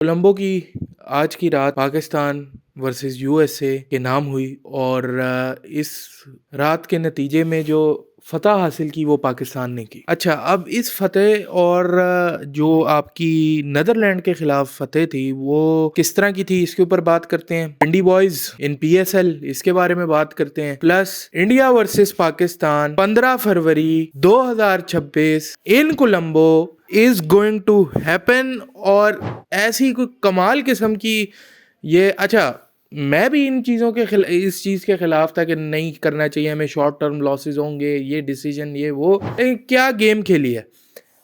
कोलंबो की आज की रात पाकिस्तान वर्सेस यूएसए के नाम हुई और इस रात के नतीजे में जो फतह हासिल की वो पाकिस्तान ने की। अच्छा, अब इस फतेह और जो आपकी नीदरलैंड के खिलाफ फतेह थी वो किस तरह की थी, इसके ऊपर बात करते हैं। इंडी बॉयज इन पीएसएल, इसके बारे में बात करते हैं। Plus India versus Pakistan 15 February 2026 in Colombo is going to happen. और ऐसी कोई कमाल किस्म की ये, अच्छा मैं भी इन चीज़ों के इस चीज़ के खिलाफ था कि नहीं करना चाहिए, हमें शॉर्ट टर्म लॉसेस होंगे, ये डिसीजन ये वो, क्या गेम खेली है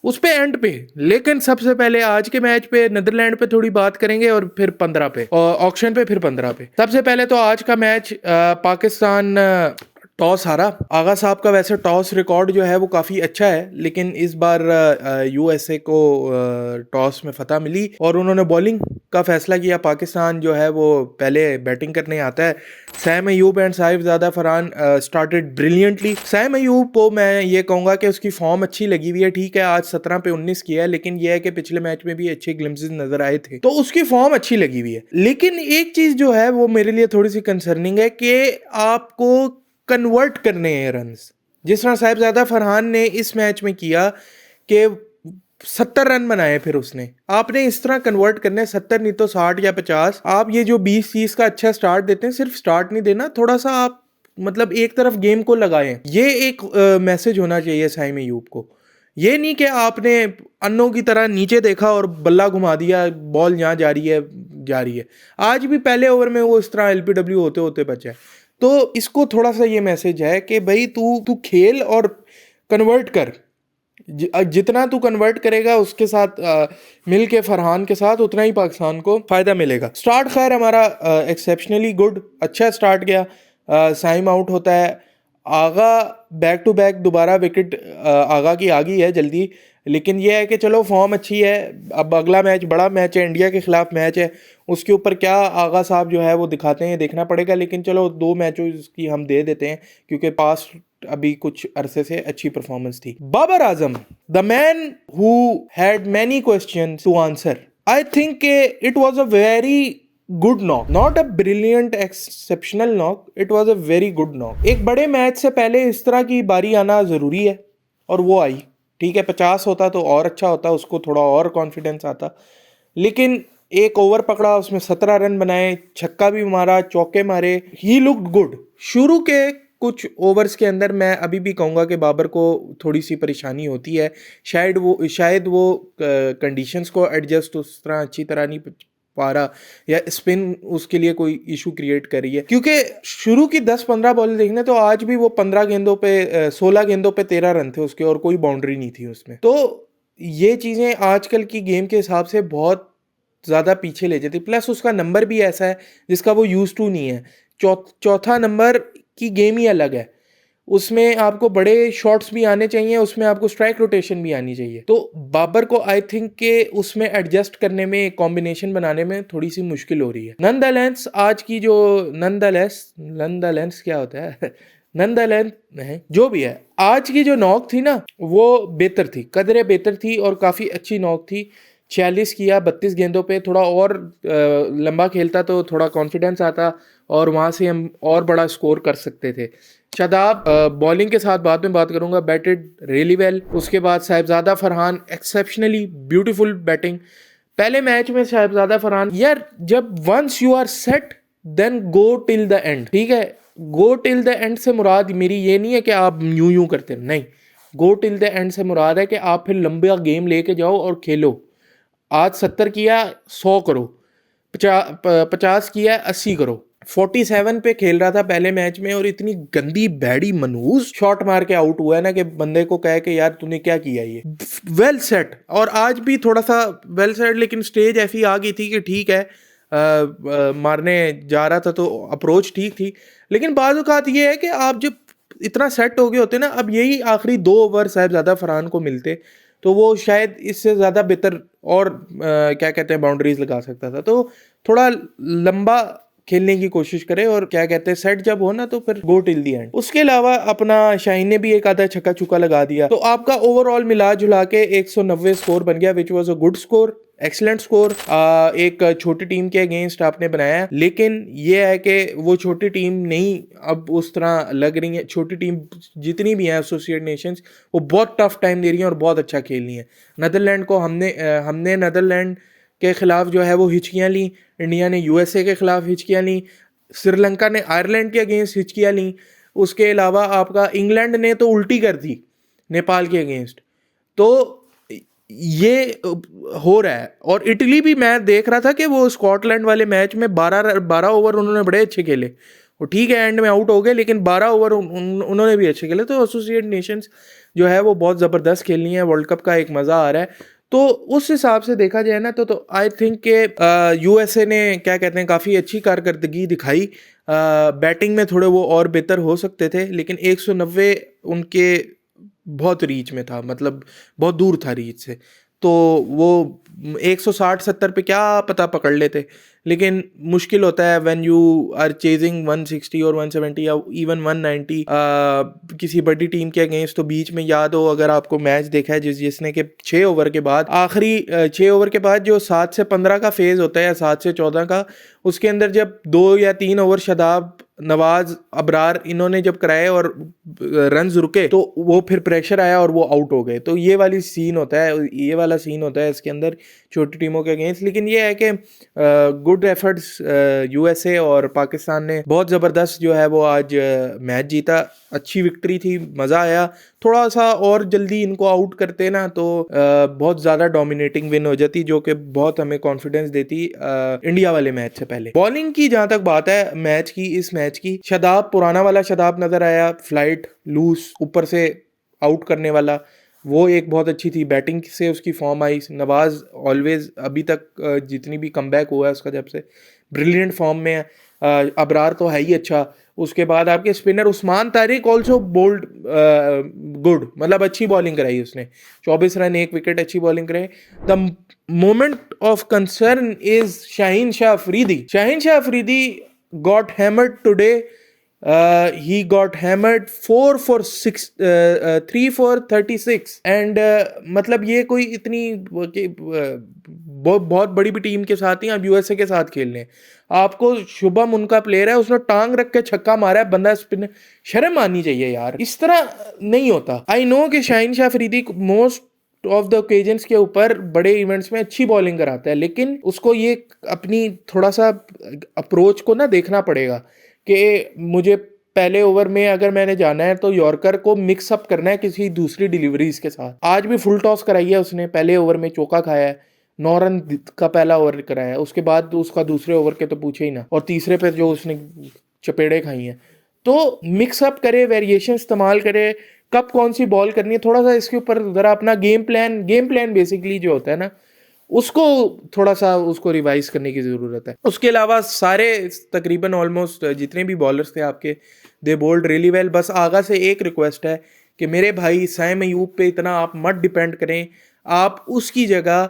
उस पे एंड पे। लेकिन सबसे पहले आज के मैच पे नीदरलैंड पे थोड़ी बात करेंगे और फिर 15 पे और ऑक्शन पे, फिर 15 पे। सबसे पहले तो आज का मैच पाकिस्तान टॉस हारा। आगा साहब का वैसे टॉस रिकॉर्ड जो है वो काफ़ी अच्छा है, लेकिन इस बार यूएसए को टॉस में फतह मिली और उन्होंने बॉलिंग का फैसला किया। पाकिस्तान जो है वो पहले बैटिंग करने आता है। Sam Ayub and Sahibzada Farhan started brilliantly. Sam Ayub को मैं ये कहूँगा कि उसकी फॉर्म अच्छी लगी हुई है। ठीक है, आज 17 पे 19 किया है, लेकिन यह है कि पिछले मैच में भी अच्छे ग्लिम्सेस नजर आए थे, तो उसकी फॉर्म अच्छी लगी हुई है। लेकिन एक चीज़ जो है वो मेरे लिए थोड़ी सी कंसर्निंग है कि आपको कन्वर्ट करने हैं रन्स, जिस तरह साहिबजादा फरहान ने इस मैच में किया कि 70 रन बनाए, फिर उसने आपने इस तरह कन्वर्ट करने 70 नहीं तो 60 या 50। आप ये जो 20-30 का अच्छा स्टार्ट देते हैं, सिर्फ स्टार्ट नहीं देना, थोड़ा सा आप मतलब एक तरफ गेम को लगाएं। ये एक मैसेज होना चाहिए साइम अयूब को। ये नहीं कि आपने अन्नों की तरह नीचे देखा और बल्ला घुमा दिया, बॉल यहाँ जा रही है। आज भी पहले ओवर में वो इस तरह एलपीडब्ल्यू होते होते बचा है। तो इसको थोड़ा सा ये मैसेज है कि भाई तू खेल और कन्वर्ट कर। जितना तू कन्वर्ट करेगा उसके साथ मिल के फरहान के साथ, उतना ही पाकिस्तान को फायदा मिलेगा। स्टार्ट खैर हमारा एक्सेप्शनली गुड, अच्छा स्टार्ट गया। साइम आउट होता है, आगा बैक टू बैक दोबारा विकेट आगा की आ गई है जल्दी। लेकिन यह है कि चलो फॉर्म अच्छी है। अब अगला मैच बड़ा मैच है, इंडिया के खिलाफ मैच है, उसके ऊपर क्या आगा साहब जो है वो दिखाते हैं, देखना पड़ेगा। लेकिन चलो 2 मैचों की हम दे देते हैं, क्योंकि पास अभी कुछ अरसे से अच्छी परफॉर्मेंस थी। Babar Azam, the man who had many questions to answer, I think it was a very good knock, not a brilliant exceptional knock, it was a very good knock. एक बड़े मैच से पहले इस तरह की बारी आना जरूरी है और वो आई। ठीक है, 50 होता तो और अच्छा होता, उसको थोड़ा और कॉन्फिडेंस आता। लेकिन एक ओवर पकड़ा, उसमें 17 रन बनाए, छक्का भी मारा, चौके मारे, ही लुक्ड गुड। शुरू के कुछ ओवर्स के अंदर मैं अभी भी कहूँगा कि बाबर को थोड़ी सी परेशानी होती है। शायद वो कंडीशंस को एडजस्ट उस तरह अच्छी तरह नहीं पा रहा, या स्पिन उसके लिए कोई इशू क्रिएट कर रही है। क्योंकि शुरू की 10-15 बॉल देखने तो आज भी वो 15 गेंदों पे 16 गेंदों पे 13 रन थे उसके, और कोई बाउंड्री नहीं थी उसमें। तो ये चीज़ें आजकल की गेम के हिसाब से बहुत ज़्यादा पीछे ले जाती। प्लस उसका नंबर भी ऐसा है जिसका वो यूज टू नहीं है। चौथा नंबर की गेम ही अलग है, उसमें आपको बड़े शॉट्स भी आने चाहिए, उसमें आपको स्ट्राइक रोटेशन भी आनी चाहिए। तो बाबर को आई थिंक के उसमें एडजस्ट करने में, कॉम्बिनेशन बनाने में थोड़ी सी मुश्किल हो रही है। नंदलेंस आज की जो नंदलेंस क्या होता है नंदलेंस है जो भी है, आज की जो नॉक थी ना वो बेहतर थी, कदरे बेहतर थी और काफ़ी अच्छी नॉक थी। 46 किया 32 गेंदों पे, थोड़ा और लंबा खेलता तो थोड़ा कॉन्फिडेंस आता और वहाँ से हम और बड़ा स्कोर कर सकते थे। शादाब बॉलिंग के साथ बाद में बात करूंगा, बैटेड रियली वेल। उसके बाद Sahibzada Farhan exceptionally beautiful batting. पहले मैच में साहिबजादा फरहान, यार जब once you are set then go till the end. ठीक है, गो टिल द एंड से मुराद मेरी ये नहीं है कि आप यूं करते, नहीं। गो टिल द एंड से मुराद है कि आप फिर लंबा गेम लेके जाओ और खेलो। आज 70 किया 100 करो, 50 किया 80 करो। 47 पे खेल रहा था पहले मैच में और इतनी गंदी बैडी मनहूस शॉट मार के आउट हुआ है ना कि बंदे को कहे कि यार तूने क्या किया ये। वेल सेट, और आज भी थोड़ा सा वेल सेट, लेकिन स्टेज ऐसी आ गई थी कि ठीक है मारने जा रहा था तो अप्रोच ठीक थी। लेकिन बात औकात ये है कि आप जब इतना सेट हो गए होते ना, अब यही आखिरी 2 ओवर साहिबजादा फरहान को मिलते तो वो शायद इससे ज़्यादा बेहतर और क्या कहते हैं बाउंड्रीज लगा सकता था। तो थोड़ा लंबा खेलने की कोशिश करे और क्या कहते हैं सेट जब हो ना तो फिर गो टिल दी एंड। उसके अलावा अपना शाहीन ने भी एक आधा छक्का चुका लगा दिया। तो आपका ओवरऑल मिला जुला के 190 स्कोर बन गया, which was a good score. Excellent score एक छोटी टीम के अगेंस्ट आपने बनाया, लेकिन ये है कि वो छोटी टीम नहीं अब उस तरह लग रही है। छोटी टीम जितनी भी हैं एसोसिएट नेशंस, वो बहुत टफ टाइम दे रही हैं और बहुत अच्छा खेल रही हैं। नीदरलैंड को हमने नीदरलैंड के खिलाफ जो है वो हिचकियाँ ली, इंडिया ने यूएसए के खिलाफ हिचकियाँ ली, श्रीलंका ने आयरलैंड के अगेंस्ट हिचकियाँ ली, उसके अलावा आपका इंग्लैंड ने तो उल्टी कर दी नेपाल के अगेंस्ट। तो ये हो रहा है। और इटली भी मैं देख रहा था कि वो स्कॉटलैंड वाले मैच में 12 ओवर उन्होंने बड़े अच्छे खेले। वो ठीक है एंड में आउट हो गए, लेकिन 12 ओवर उन्होंने भी अच्छे खेले। तो एसोसिएट नेशंस जो है वो बहुत ज़बरदस्त खेलनी है, वर्ल्ड कप का एक मज़ा आ रहा है। तो उस हिसाब से देखा जाए ना तो आई थिंक के यूएसए ने क्या कहते हैं काफ़ी अच्छी कारकर्दगी दिखाई। बैटिंग में थोड़े वो और बेहतर हो सकते थे, लेकिन 190 उनके बहुत रीच में था, मतलब बहुत दूर था रीच से। तो वो 160-70 पे क्या पता पकड़ लेते, लेकिन मुश्किल होता है व्हेन यू आर चेजिंग 160 और 170 या इवन 190 किसी बड़ी टीम के अगेंस्ट। तो बीच में याद हो अगर आपको मैच देखा है जिसने के 6 ओवर के बाद, आखिरी 6 ओवर के बाद जो 7 से 15 का फेज होता है या 7 से 14 का, उसके अंदर जब 2 या 3 ओवर शादाब, नवाज, अबरार इन्होंने जब कराए और रन्स रुके, तो वो फिर प्रेशर आया और वो आउट हो गए। तो ये वाला सीन होता है इसके अंदर छोटी टीमों के अगेंस्ट। लेकिन ये है कि गुड एफर्ट्स यूएसए और पाकिस्तान ने बहुत ज़बरदस्त जो है वो आज मैच जीता। अच्छी विक्ट्री थी, मज़ा आया। थोड़ा सा और जल्दी इनको आउट करते ना तो बहुत ज़्यादा डोमिनेटिंग विन हो जाती, जो कि बहुत हमें कॉन्फिडेंस देती इंडिया वाले मैच से पहले। बॉलिंग की जहाँ तक बात है मैच की, इस मैच की शादाब, पुराना वाला शादाब नज़र आया, फ्लाइट लूज ऊपर से आउट करने वाला, वो एक बहुत अच्छी थी। बैटिंग से उसकी फॉर्म आई। नवाज ऑलवेज अभी तक जितनी भी कमबैक हुआ है उसका जब से ब्रिलियंट फॉर्म में है। अबरार तो है ही अच्छा। उसके बाद आपके spinner Usman Tariq also bowled good, मतलब अच्छी बॉलिंग कराई उसने, 24 रन 1 विकेट, अच्छी बॉलिंग कराई। The moment of concern is Shaheen Shah Afridi. Shaheen Shah Afridi got hammered today. He got hammered 4 for 6, 3 for 36 and मतलब ये कोई इतनी बहुत बड़ी भी टीम के साथ ही आप यूएसए के साथ खेल लें, आपको शुभम उनका प्लेयर है, उसने टांग रख के छक्का मारा है, बंदा स्पिन, शर्म आनी चाहिए यार, इस तरह नहीं होता। आई नो कि Shaheen Shah Afridi most of the occasions के ऊपर बड़े इवेंट्स में अच्छी बॉलिंग कराता है, लेकिन उसको ये अपनी थोड़ा सा अप्रोच को ना देखना पड़ेगा कि मुझे पहले ओवर में अगर मैंने जाना है तो यॉर्कर को मिक्सअप करना है किसी दूसरी डिलीवरीज के साथ। आज भी फुल टॉस कराई है उसने, पहले ओवर में चौका खाया है, 9 रन का पहला ओवर कराया है, उसके बाद उसका दूसरे ओवर के तो पूछे ही ना, और तीसरे पे जो उसने चपेड़े खाई हैं। तो मिक्सअप करे, वेरिएशन इस्तेमाल करे, कब कौन सी बॉल करनी है, थोड़ा सा इसके ऊपर ज़रा अपना गेम प्लान बेसिकली जो होता है ना, उसको थोड़ा सा उसको रिवाइज करने की ज़रूरत है। उसके अलावा सारे तकरीबन ऑलमोस्ट जितने भी बॉलर्स थे आपके, दे बोल्ड रियली वेल। बस आगा से एक रिक्वेस्ट है कि मेरे भाई साइम अयूब पे इतना आप मत डिपेंड करें। आप उसकी जगह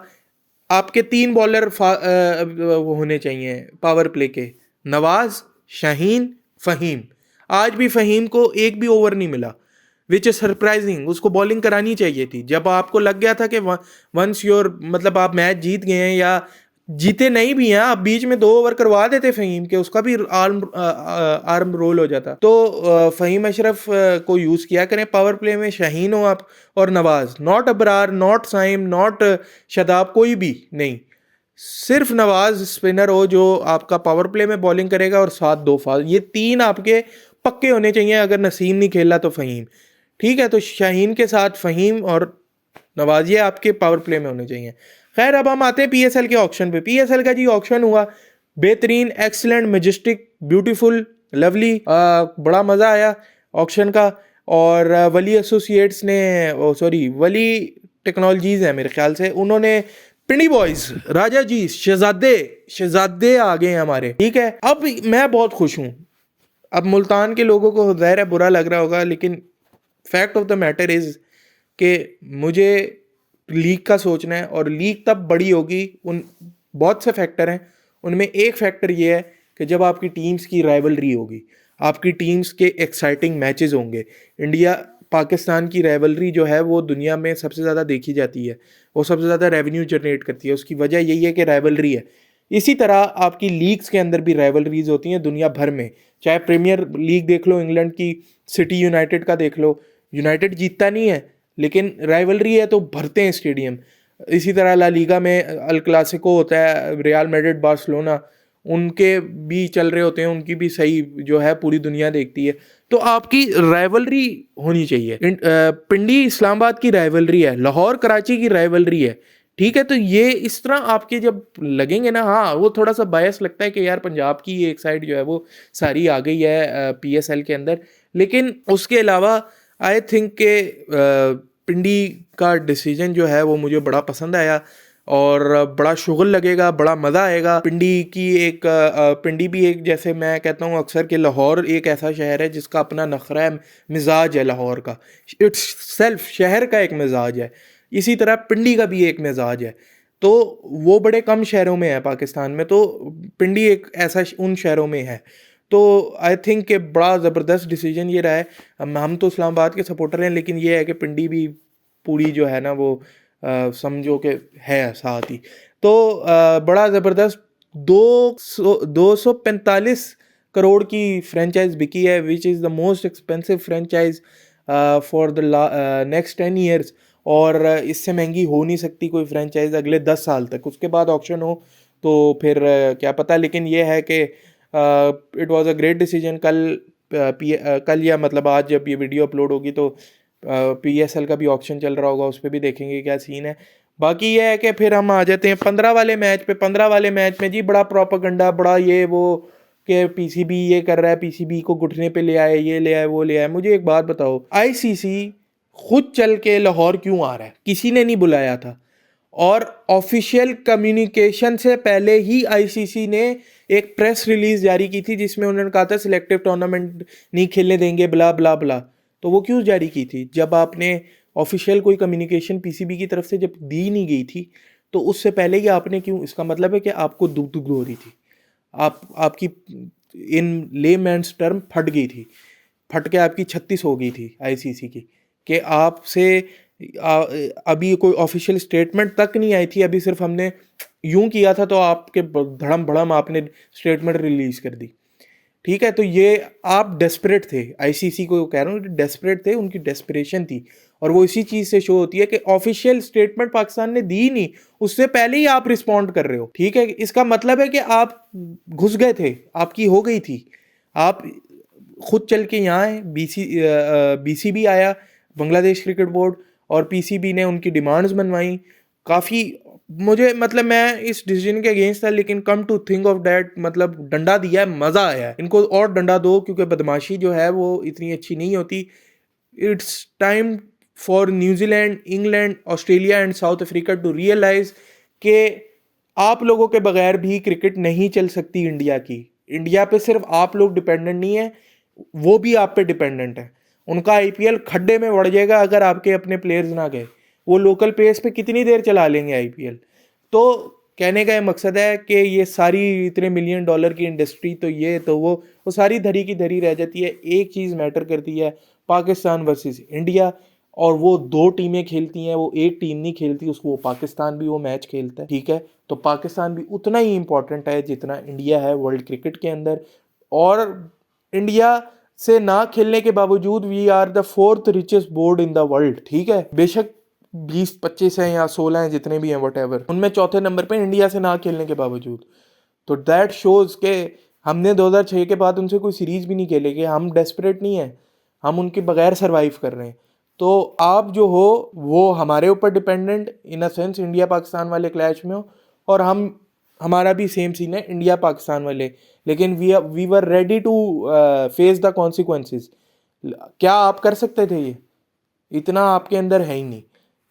आपके 3 बॉलर होने चाहिए पावर प्ले के, नवाज, शाहीन, फ़हीम। आज भी फ़हीम को एक भी ओवर नहीं मिला, विच इज सरप्राइजिंग। उसको बॉलिंग करानी चाहिए थी जब आपको लग गया था कि वंस योर, मतलब आप मैच जीत गए हैं या जीते नहीं भी हैं, आप बीच में 2 ओवर करवा देते फ़हीम के, उसका भी आर्म रोल हो जाता। तो फ़हीम अशरफ को यूज़ किया करें पावर प्ले में। शाहीन हो आप और Nawaz, not Abrar, not Saim, not Shadab, कोई भी नहीं, सिर्फ नवाज स्पिनर हो जो आपका पावर प्ले में बॉलिंग करेगा, और 7-2 फास्ट, ये 3 आपके पक्के होने चाहिए। अगर नसीम नहीं खेला तो फ़हीम, ठीक है। तो शाहीन के साथ फ़हीम और नवाज ये आपके पावर प्ले में होने चाहिए। खैर, अब हम आते हैं पीएसएल के ऑक्शन पे। पीएसएल का जी ऑक्शन हुआ, बेहतरीन, एक्सीलेंट, मैजेस्टिक, ब्यूटीफुल, लवली, बड़ा मज़ा आया ऑक्शन का। और वली एसोसिएट्स ने, वली टेक्नोलॉजीज़ है मेरे ख्याल से, उन्होंने पिंडी बॉयज़, राजा जी, शहजादे आ गए हैं हमारे, ठीक है। अब मैं बहुत खुश हूँ। अब मुल्तान के लोगों को ज़ाहिर है बुरा लग रहा होगा, लेकिन fact of the matter is कि मुझे लीग का सोचना है, और लीग तब बड़ी होगी, उन बहुत से फैक्टर हैं, उनमें एक फैक्टर ये है कि जब आपकी टीम्स की राइवलरी होगी, आपकी टीम्स के एक्साइटिंग मैचेस होंगे। इंडिया पाकिस्तान की राइवलरी जो है वो दुनिया में सबसे ज़्यादा देखी जाती है, वो सबसे ज़्यादा रेवेन्यू जनरेट करती है। उसकी वजह यही है कि राइवलरी है। इसी तरह आपकी लीग्स के अंदर भी राइवलरीज होती हैं दुनिया भर में, चाहे प्रीमियर लीग देख लो इंग्लैंड की, सिटी यूनाइटेड का देख लो, यूनाइटेड जीतता नहीं है लेकिन राइवलरी है तो भरते हैं स्टेडियम। इसी तरह ला लीगा में अल क्लासिको होता है, रियल मैड्रिड बार्सिलोना, उनके भी चल रहे होते हैं, उनकी भी सही जो है पूरी दुनिया देखती है। तो आपकी राइवलरी होनी चाहिए। पिंडी इस्लामाबाद की राइवलरी है, लाहौर कराची की राइवलरी है, ठीक है। तो ये इस तरह आपके जब लगेंगे ना, हाँ वो थोड़ा सा बायस लगता है कि यार पंजाब की एक साइड जो है वो सारी आ गई है PSL के अंदर, लेकिन उसके अलावा आई थिंक के पिंडी का डिसीजन जो है वो मुझे बड़ा पसंद आया और बड़ा शुगल लगेगा, बड़ा मज़ा आएगा। पिंडी की एक पिंडी भी एक, जैसे मैं कहता हूँ अक्सर कि लाहौर एक ऐसा शहर है जिसका अपना नखरा है, मिजाज है लाहौर का, इट्स सेल्फ शहर का एक मिजाज है। इसी तरह पिंडी का भी एक मिजाज है। तो वो बड़े कम शहरों में है पाकिस्तान में, तो पिंडी एक ऐसा उन शहरों में है। तो आई थिंक कि बड़ा ज़बरदस्त डिसीजन ये रहा है। हम तो इस्लामाबाद के सपोर्टर हैं, लेकिन ये है कि पिंडी भी पूरी जो है ना वो समझो कि है साथ ही। तो बड़ा ज़बरदस्त 245 करोड़ की फ्रेंचाइज बिकी है, which is the most expensive franchise for the next 10 years. और इससे महंगी हो नहीं सकती कोई फ्रेंचाइज अगले 10 साल तक। उसके बाद ऑक्शन हो तो फिर क्या पता, लेकिन ये है कि it was a great decision. कल या मतलब आज जब ये वीडियो अपलोड होगी तो PSL का भी ऑक्शन चल रहा होगा, उस पर भी देखेंगे क्या सीन है। बाकी ये है कि फिर हम आ जाते हैं 15 वाले मैच पे। 15 वाले मैच में जी बड़ा प्रोपेगेंडा, बड़ा ये वो कि PCB ये कर रहा है, PCB को घुटने पे ले आए, ये ले आए, वो ले आए। मुझे एक बात बताओ, ICC खुद चल के लाहौर क्यों आ रहा है? किसी ने नहीं बुलाया था। और ऑफिशियल कम्युनिकेशन से पहले ही ICC ने एक प्रेस रिलीज जारी की थी जिसमें उन्होंने कहा था सिलेक्टिव टूर्नामेंट नहीं खेलने देंगे, ब्ला ब्ला ब्ला। तो वो क्यों जारी की थी? जब आपने ऑफिशियल कोई कम्युनिकेशन PCB की तरफ से जब दी नहीं गई थी, तो उससे पहले ही आपने क्यों? इसका मतलब है कि आपको दुख दुख हो रही थी, आपकी इन लेमैन्स टर्म फट गई थी, फट के आपकी 36 हो गई थी ICC की, कि आपसे अभी कोई ऑफिशियल स्टेटमेंट तक नहीं आई थी। अभी सिर्फ हमने यूं किया था तो आपके धड़म भड़म आपने स्टेटमेंट रिलीज कर दी, ठीक है। तो ये आप डेस्परेट थे, ICC को कह रहा हूँ, डेस्परेट थे, उनकी डेस्परेशन थी। और वो इसी चीज से शो होती है कि ऑफिशियल स्टेटमेंट पाकिस्तान ने दी नहीं, उससे पहले ही आप रिस्पॉन्ड कर रहे हो, ठीक है। इसका मतलब है कि आप घुस गए थे, आपकी हो गई थी, आप खुद चल के यहाँ आए। BCB आया, बांग्लादेश क्रिकेट बोर्ड, और PCB ने उनकी डिमांड्स मनवाई काफ़ी। मुझे मतलब मैं इस डिसीजन के अगेंस्ट था, लेकिन come to think of that मतलब डंडा दिया है, मज़ा आया है। इनको और डंडा दो, क्योंकि बदमाशी जो है वो इतनी अच्छी नहीं होती। It's time for New Zealand, England, Australia and South Africa to realise कि आप लोगों के बगैर भी क्रिकेट नहीं चल सकती इंडिया की। इंडिया पे सिर्फ आप लोग डिपेंडेंट नहीं है, वो भी आप पे डिपेंडेंट है। उनका IPL खड्डे में बढ़ जाएगा अगर आपके अपने प्लेयर्स ना गए। वो लोकल पेस पे कितनी देर चला लेंगे IPL? तो कहने का ये मकसद है कि ये सारी इतने $1 मिलियन की इंडस्ट्री, तो ये तो वो सारी धरी की धरी रह जाती है। एक चीज़ मैटर करती है, पाकिस्तान वर्सेस इंडिया, और वो 2 टीमें खेलती हैं, वो एक टीम नहीं खेलती, उसको वो पाकिस्तान भी वो मैच खेलता है, ठीक है। तो पाकिस्तान भी उतना ही इंपॉर्टेंट है जितना इंडिया है वर्ल्ड क्रिकेट के अंदर। और इंडिया से ना खेलने के बावजूद we are the 4th richest board in the world, ठीक है। बेशक 20-25 हैं या 16 हैं, जितने भी हैं वट एवर, उनमें चौथे नंबर पे इंडिया से ना खेलने के बावजूद। तो दैट शोज के हमने 2006 के बाद उनसे कोई सीरीज भी नहीं खेलेंगे। हम डेस्परेट नहीं है, हम उनके बगैर सरवाइव कर रहे हैं। तो आप जो हो वो हमारे ऊपर dependent in a sense, India Pakistan वाले क्लैश में हो, और हमारा भी सेम सीन है इंडिया पाकिस्तान वाले। लेकिन we were ready to face the consequences. क्या आप कर सकते थे ये? इतना आपके अंदर है ही नहीं,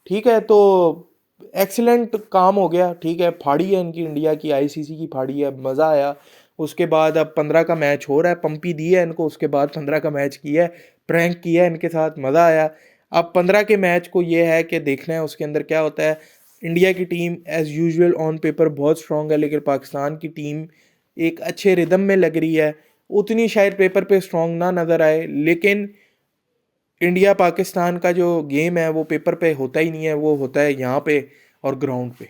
ठीक है। तो एक्सीलेंट काम हो गया, ठीक है। फाड़ी है इनकी, इंडिया की ICC की फाड़ी है, मज़ा आया। उसके बाद अब 15 का मैच हो रहा है, पंपी दी है इनको, उसके बाद 15 का मैच किया है, प्रैंक किया है इनके साथ, मज़ा आया। अब 15 के मैच को ये है कि देखना है उसके अंदर क्या होता है। इंडिया की team as usual on paper बहुत स्ट्रॉन्ग है, लेकिन पाकिस्तान की टीम एक अच्छे रिदम में लग रही है। उतनी शायद पेपर पे स्ट्रॉन्ग ना नज़र आए, लेकिन इंडिया पाकिस्तान का जो गेम है वो पेपर पे होता ही नहीं है, वो होता है यहाँ पे और ग्राउंड पे।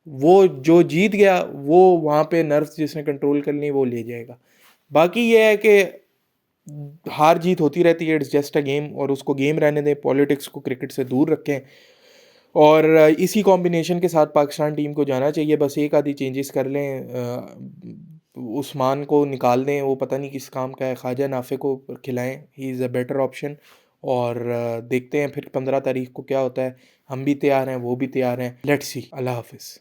वो जो जीत गया वो वहाँ पे नर्व्स जिसने कंट्रोल कर ली वो ले जाएगा। बाकी ये है कि हार जीत होती रहती है, इट्स जस्ट अ गेम, और उसको गेम रहने दें, पॉलिटिक्स को क्रिकेट से दूर रखें। और इसी कॉम्बिनेशन के साथ पाकिस्तान टीम को जाना चाहिए। बस एक आधी चेंजेस कर लें, उस्मान को निकाल दें, वो पता नहीं किस काम का है, ख्वाजा नाफे को खिलाएं, he is a better option. और देखते हैं फिर 15 तारीख को क्या होता है। हम भी तैयार हैं, वो भी तैयार हैं। Let's see. अल्लाह हाफिज़।